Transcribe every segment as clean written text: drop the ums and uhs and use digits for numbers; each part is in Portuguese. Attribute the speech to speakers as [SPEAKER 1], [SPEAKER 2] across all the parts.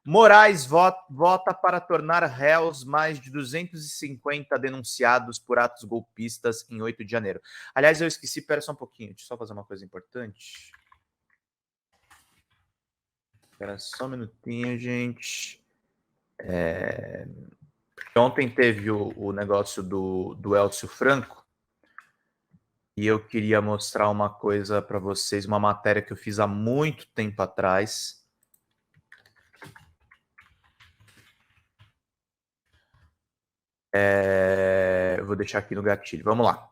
[SPEAKER 1] Moraes vota para tornar réus mais de 250 denunciados por atos golpistas em 8 de janeiro. Aliás, eu esqueci, pera só um pouquinho, deixa eu só fazer uma coisa importante. Espera só um minutinho, gente. Ontem teve o negócio do Elcio Franco e eu queria mostrar uma coisa para vocês, uma matéria que eu fiz há muito tempo atrás. Eu vou deixar aqui no gatilho. Vamos lá.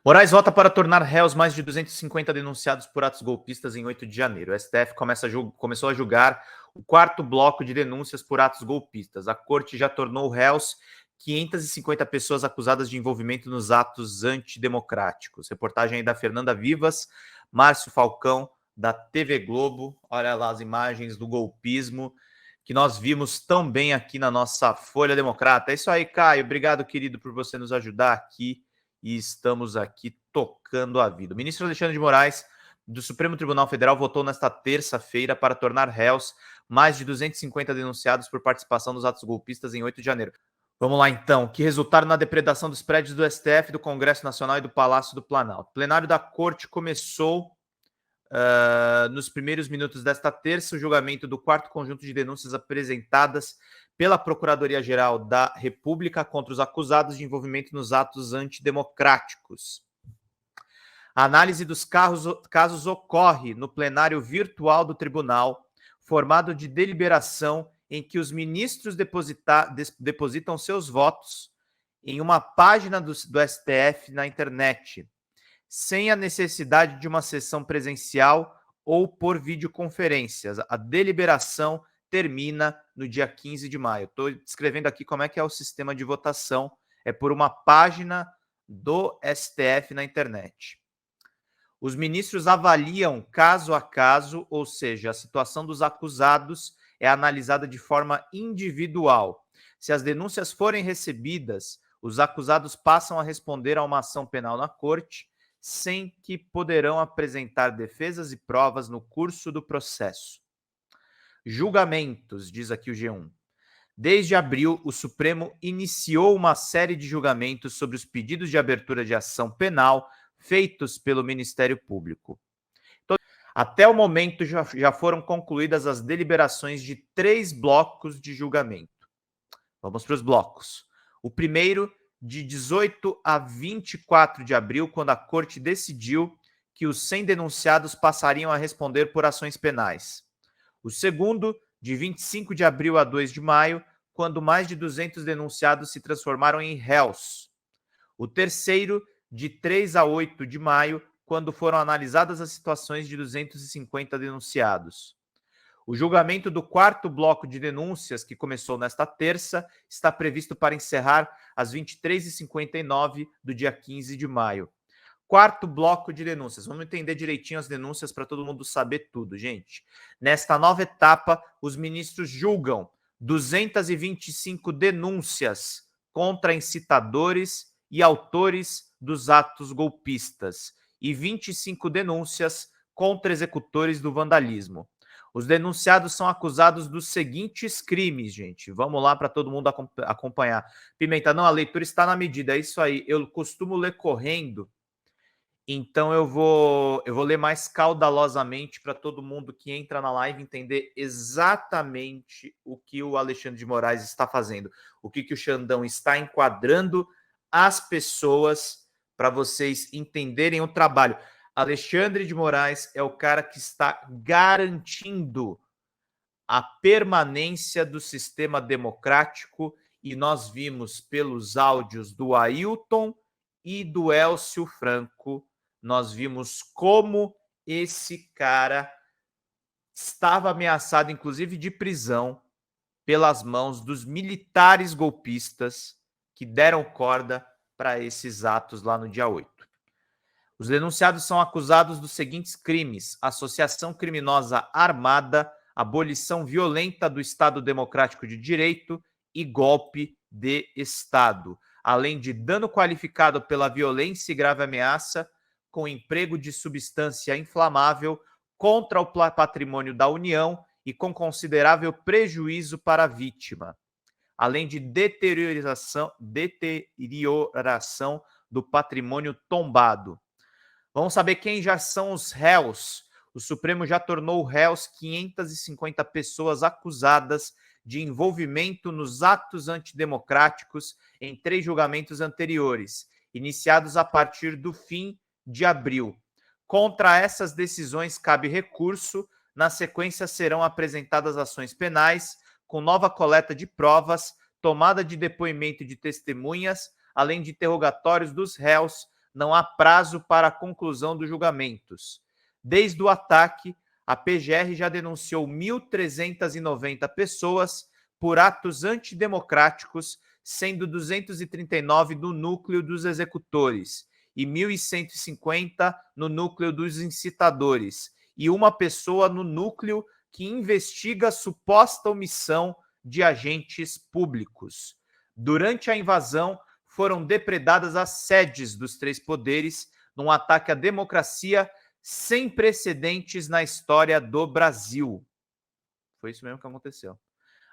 [SPEAKER 1] Moraes vota para tornar réus mais de 250 denunciados por atos golpistas em 8 de janeiro. O STF começou a julgar o quarto bloco de denúncias por atos golpistas. A corte já tornou réus 550 pessoas acusadas de envolvimento nos atos antidemocráticos. Reportagem aí da Fernanda Vivas, Márcio Falcão, da TV Globo. Olha lá as imagens do golpismo que nós vimos tão bem aqui na nossa Folha Democrata. É isso aí, Caio. Obrigado, querido, por você nos ajudar aqui. E estamos aqui tocando a vida. O ministro Alexandre de Moraes, do Supremo Tribunal Federal, votou nesta terça-feira para tornar réus mais de 250 denunciados por participação nos atos golpistas em 8 de janeiro. Vamos lá, então, que resultaram na depredação dos prédios do STF, do Congresso Nacional e do Palácio do Planalto. O plenário da Corte começou nos primeiros minutos desta terça o julgamento do quarto conjunto de denúncias apresentadas pela Procuradoria-Geral da República contra os acusados de envolvimento nos atos antidemocráticos. A análise dos casos ocorre no plenário virtual do tribunal, formado de deliberação em que os ministros depositam seus votos em uma página do STF na internet, sem a necessidade de uma sessão presencial ou por videoconferências. A deliberação termina no dia 15 de maio. Estou descrevendo aqui como é que é o sistema de votação. É por uma página do STF na internet. Os ministros avaliam caso a caso, ou seja, a situação dos acusados é analisada de forma individual. Se as denúncias forem recebidas, os acusados passam a responder a uma ação penal na corte, sem que poderão apresentar defesas e provas no curso do processo. Julgamentos, diz aqui o G1. Desde abril, o Supremo iniciou uma série de julgamentos sobre os pedidos de abertura de ação penal feitos pelo Ministério Público. Até o momento, já foram concluídas as deliberações de 3 blocos de julgamento. Vamos para os blocos. O primeiro, de 18 a 24 de abril, quando a Corte decidiu que os 100 denunciados passariam a responder por ações penais. O segundo, de 25 de abril a 2 de maio, quando mais de 200 denunciados se transformaram em réus. O terceiro, de 3 a 8 de maio, quando foram analisadas as situações de 250 denunciados. O julgamento do quarto bloco de denúncias, que começou nesta terça, está previsto para encerrar às 23h59 do dia 15 de maio. Quarto bloco de denúncias. Vamos entender direitinho as denúncias para todo mundo saber tudo, gente. Nesta nova etapa, os ministros julgam 225 denúncias contra incitadores e autores dos atos golpistas e 25 denúncias contra executores do vandalismo. Os denunciados são acusados dos seguintes crimes, gente. Vamos lá para todo mundo acompanhar. Pimenta, não, a leitura está na medida, é isso aí. Eu costumo ler correndo, então eu vou ler mais caudalosamente para todo mundo que entra na live entender exatamente o que o Alexandre de Moraes está fazendo, o que o Xandão está enquadrando as pessoas para vocês entenderem o trabalho. Alexandre de Moraes é o cara que está garantindo a permanência do sistema democrático e nós vimos pelos áudios do Ailton e do Elcio Franco, nós vimos como esse cara estava ameaçado, inclusive de prisão, pelas mãos dos militares golpistas que deram corda para esses atos lá no dia 8. Os denunciados são acusados dos seguintes crimes: associação criminosa armada, abolição violenta do Estado Democrático de Direito e golpe de Estado, além de dano qualificado pela violência e grave ameaça, com emprego de substância inflamável contra o patrimônio da União e com considerável prejuízo para a vítima, além de deterioração do patrimônio tombado. Vamos saber quem já são os réus. O Supremo já tornou réus 550 pessoas acusadas de envolvimento nos atos antidemocráticos em 3 julgamentos anteriores, iniciados a partir do fim de abril. Contra essas decisões cabe recurso. Na sequência serão apresentadas ações penais, com nova coleta de provas, tomada de depoimento de testemunhas, além de interrogatórios dos réus. Não há prazo para a conclusão dos julgamentos. Desde o ataque, a PGR já denunciou 1.390 pessoas por atos antidemocráticos, sendo 239 no núcleo dos executores e 1.150 no núcleo dos incitadores, e uma pessoa no núcleo que investiga a suposta omissão de agentes públicos. Durante a invasão, foram depredadas as sedes dos 3 poderes, num ataque à democracia sem precedentes na história do Brasil. Foi isso mesmo que aconteceu.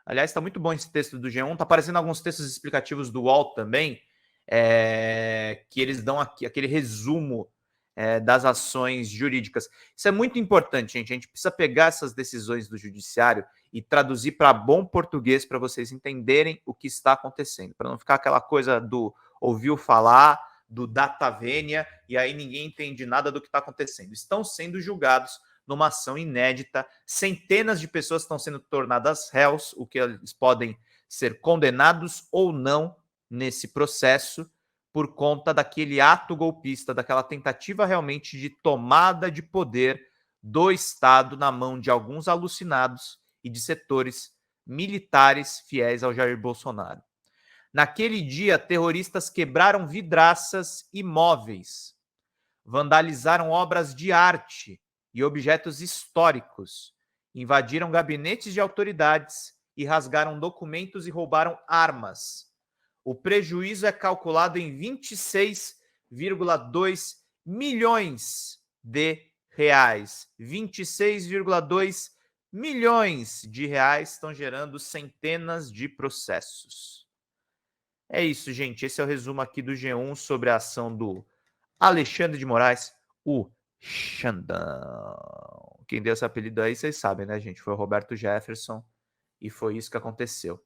[SPEAKER 1] Aliás, está muito bom esse texto do G1. Está aparecendo alguns textos explicativos do UOL também, que eles dão aqui, aquele resumo das ações jurídicas. Isso é muito importante, gente. A gente precisa pegar essas decisões do judiciário e traduzir para bom português para vocês entenderem o que está acontecendo, para não ficar aquela coisa do ouviu falar, do data vênia, e aí ninguém entende nada do que está acontecendo. Estão sendo julgados numa ação inédita, centenas de pessoas estão sendo tornadas réus, o que eles podem ser condenados ou não nesse processo, por conta daquele ato golpista, daquela tentativa realmente de tomada de poder do Estado na mão de alguns alucinados e de setores militares fiéis ao Jair Bolsonaro. Naquele dia, terroristas quebraram vidraças e móveis, vandalizaram obras de arte e objetos históricos, invadiram gabinetes de autoridades e rasgaram documentos e roubaram armas. O prejuízo é calculado em 26,2 milhões de reais. 26,2 milhões de reais estão gerando centenas de processos. É isso, gente. Esse é o resumo aqui do G1 sobre a ação do Alexandre de Moraes, o Xandão. Quem deu esse apelido aí, vocês sabem, né, gente? Foi o Roberto Jefferson e foi isso que aconteceu.